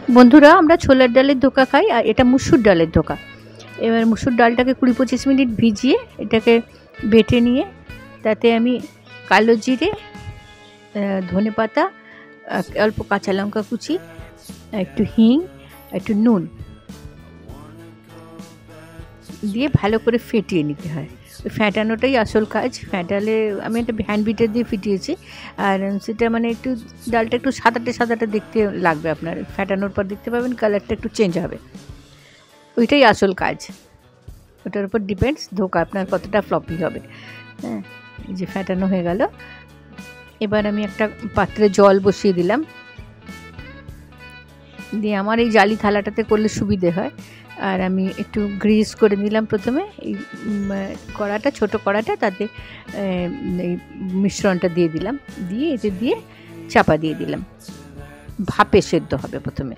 বন্ধুরা, আমরা ছোলার ডালের ধোকা খাই, আর এটা মুসুর ডালের ধোকা। এবার মুসুর ডালটাকে 20-25 মিনিট ভিজিয়ে এটাকে বেটে নিয়ে তাতে আমি কালো জিরে, ধনেপাতা, অল্প কাঁচা লঙ্কা কুচি, একটু হিং, একটু নুন দিয়ে ভালো করে ফেটিয়ে নিতে হয়। ওই ফ্যাটানোটাই আসল কাজ। ফ্যাটালে আমি একটা হ্যান্ড বিটার দিয়ে ফিটিয়েছি, আর সেটা মানে একটু ডালটা একটু সাদাটে সাদাটে দেখতে লাগবে আপনার। ফ্যাটানোর পর দেখতে পাবেন কালারটা একটু চেঞ্জ হবে। ওইটাই আসল কাজ, ওটার উপর ডিপেন্ডস ধোকা আপনার কতটা ফ্লপি হবে। হ্যাঁ, যে ফ্যাটানো হয়ে গেল। এবার আমি একটা পাত্রে জল বসিয়ে দিলাম, দিয়ে আমার এই জালি থালাটাতে করলে সুবিধে হয়। আর আমি একটু গ্রিস করে নিলাম প্রথমে এই কড়াটা, ছোটো কড়াটা, তাতে এই মিশ্রণটা দিয়ে দিলাম, দিয়ে এতে দিয়ে চাপা দিয়ে দিলাম। ভাপে সেদ্ধ হবে প্রথমে,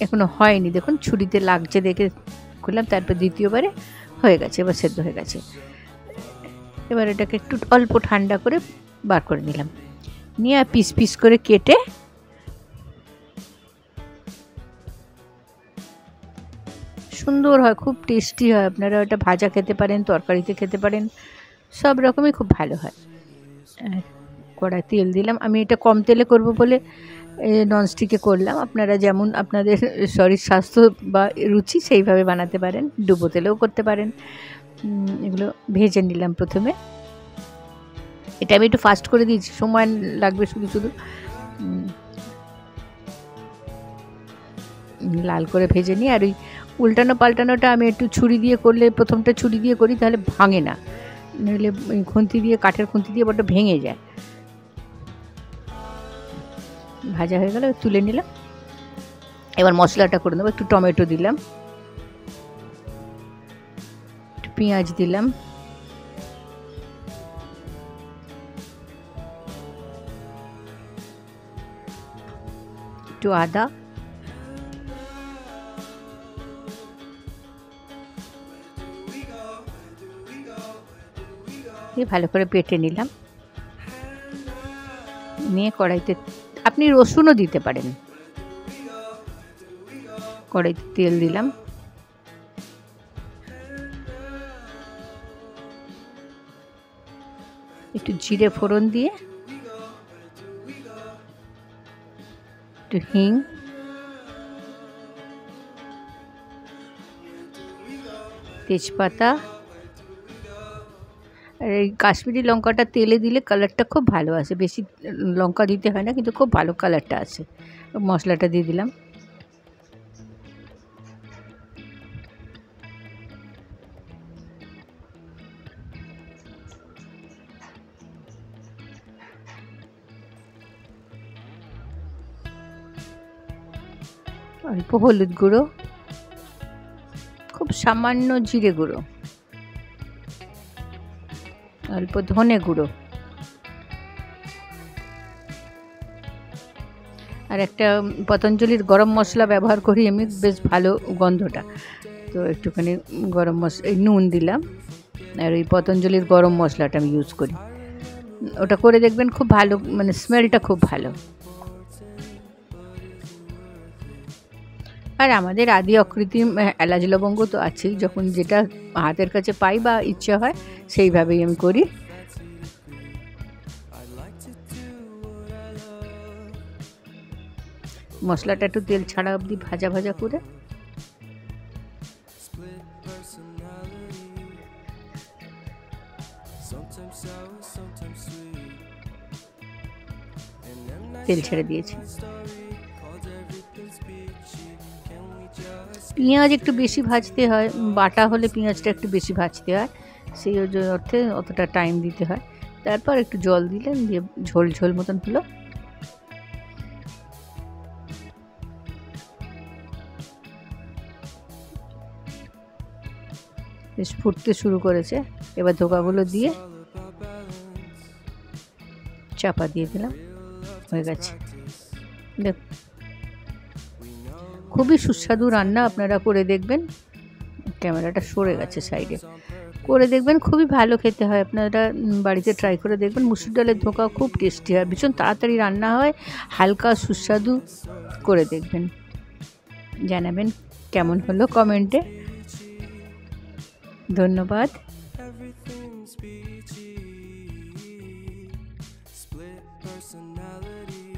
এখনো হয়নি, দেখুন ছুরিতে লাগছে দেখে করলাম, তারপর দ্বিতীয়বারে হয়ে গেছে, এবার সেদ্ধ হয়ে গেছে। এবার এটাকে একটু অল্প ঠান্ডা করে বার করে নিলাম, নিয়ে পিস পিস করে কেটে সুন্দর হয়, খুব টেস্টি হয়। আপনারা ওটা ভাজা খেতে পারেন, তরকারিতে খেতে পারেন, সব রকমই খুব ভালো হয়। কড়াই তেল দিলাম, আমি এটা কম তেলে করব বলে ননস্টিকে করলাম। আপনারা যেমন আপনাদের শরীর স্বাস্থ্য বা রুচি সেইভাবে বানাতে পারেন, ডুবো তেলেও করতে পারেন। এগুলো ভেজে নিলাম প্রথমে, এটা আমি একটু ফাস্ট করে দিয়েছি, সময় লাগবে শুধু শুধু। লাল করে ভেজে নিই। আর ওই উল্টানো পাল্টানোটা আমি একটু ছুরি দিয়ে করলে, প্রথমটা ছুরি দিয়ে করি, তাহলে ভাঙে না, নইলে খুন্তি দিয়ে, কাঠের খুন্তি দিয়ে বড্ড ভেঙে যায়। ভাজা হয়ে গেল, তুলে নিলাম। এবার মশলাটা করে দেবো। একটু টমেটো দিলাম, একটু পেঁয়াজ দিলাম, একটু আদা, দিয়ে ভালো করে বেটে নিলাম। নিয়ে কড়াইতে, আপনি রসুনও দিতে পারেন। কড়াইতে তেল দিলাম, একটু জিরে ফোড়ন দিয়ে, একটু হিং, তেজপাতা। আর এই কাশ্মীরি লঙ্কাটা তেলে দিলে কালারটা খুব ভালো আসে, বেশি লঙ্কা দিতে হয় না, কিন্তু খুব ভালো কালারটা আসে। মশলাটা দিয়ে দিলাম, অল্প হলুদ গুঁড়ো, খুব সামান্য জিরে গুঁড়ো, অল্প ধনে গুঁড়ো, আর একটা পতঞ্জলির গরম মশলা ব্যবহার করি আমি, বেশ ভালো গন্ধটা, তো একটুখানি গরম মশলা, এই নুন দিলাম। আর ওই পতঞ্জলির গরম মশলাটা আমি ইউজ করি, ওটা করে দেখবেন খুব ভালো, মানে স্মেলটা খুব ভালো। আর আমাদের আদি অকৃত্রিম এলাচ লবঙ্গ তো আছেই, যখন যেটা হাতের কাছে পাই বা ইচ্ছা হয় সেইভাবেই আমি করি। মশলাটা একটু তেল ছাড়া অবধি ভাজা ভাজা করে তেল ছেড়ে দিয়েছি। পেঁয়াজ একটু বেশি ভাজতে হয়, বাটা হলে পেঁয়াজটা একটু বেশি ভাজতে হয়, সেই অর্থে অতটা টাইম দিতে হয়। তারপর একটু জল দিলেন, দিয়ে ঝোল ঝোল মতন হলো। বেশ ফুটতে শুরু করেছে, এবার ধোকাগুলো দিয়ে চাপা দিয়ে দিলাম, হয়ে গেছে। দেখ, খুবই সুস্বাদু রান্না, আপনারা করে দেখবেন। ক্যামেরাটা সরে গেছে সাইডে, করে দেখবেন, খুবই ভালো খেতে হয়। আপনারা বাড়িতে ট্রাই করে দেখবেন। মুসুর ডালের ধোঁকা খুব টেস্টি হয়, ভীষণ তাড়াতাড়ি রান্না হয়, হালকা সুস্বাদু। করে দেখবেন, জানাবেন কেমন হলো কমেন্টে। ধন্যবাদ। Split personality.